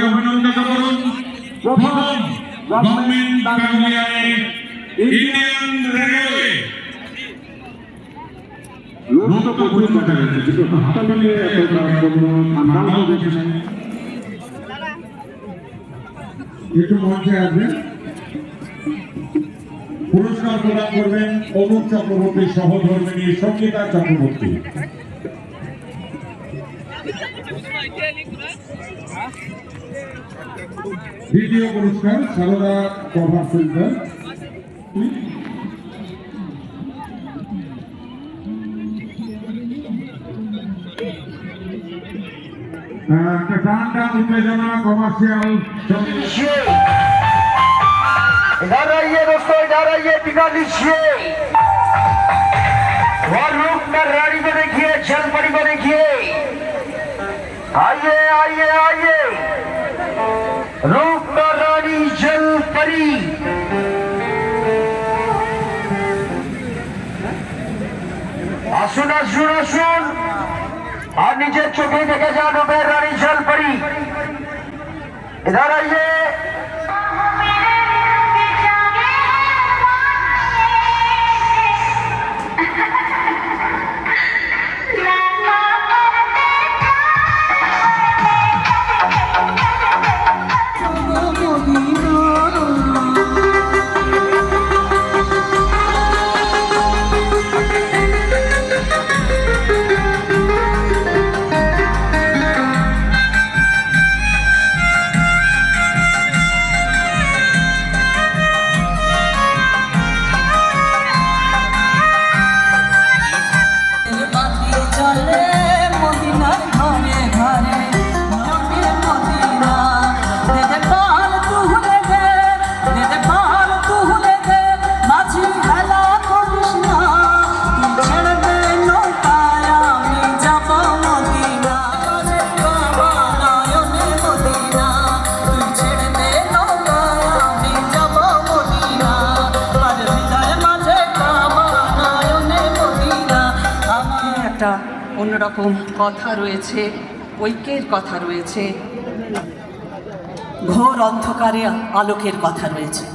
অভিনন্দিত করুন। প্রথম government Bangladesh Indian railway লোক তো বুঝতে পারে কিন্তু হাসপাতালে একটু মঞ্চে আসবেন। পুরস্কার প্রদান করবেন অনুপ চক্রবর্তী সহধর্মিনী সঙ্গীতা চক্রবর্তী। দ্বিতীয় পুরস্কার সারদা কভার সেন্টার। টান উত্তেজনা कमर्शियल इधर आइए दोस्तों, इधर आइए, टिका लीजिए और रूप में रानी को देखिए, जलपरी को देखिए। आइए आइए आइए, रूप में रानी जलपरी। আসুন আসুন আসুন আর নিজের চোখে দেখে যান রূপের রানী জলপরি। इधर आइए, অন্যরকম কথা রয়েছে, ঐক্যের কথা রয়েছে, ঘোর অন্ধকারে আলোকের কথা রয়েছে।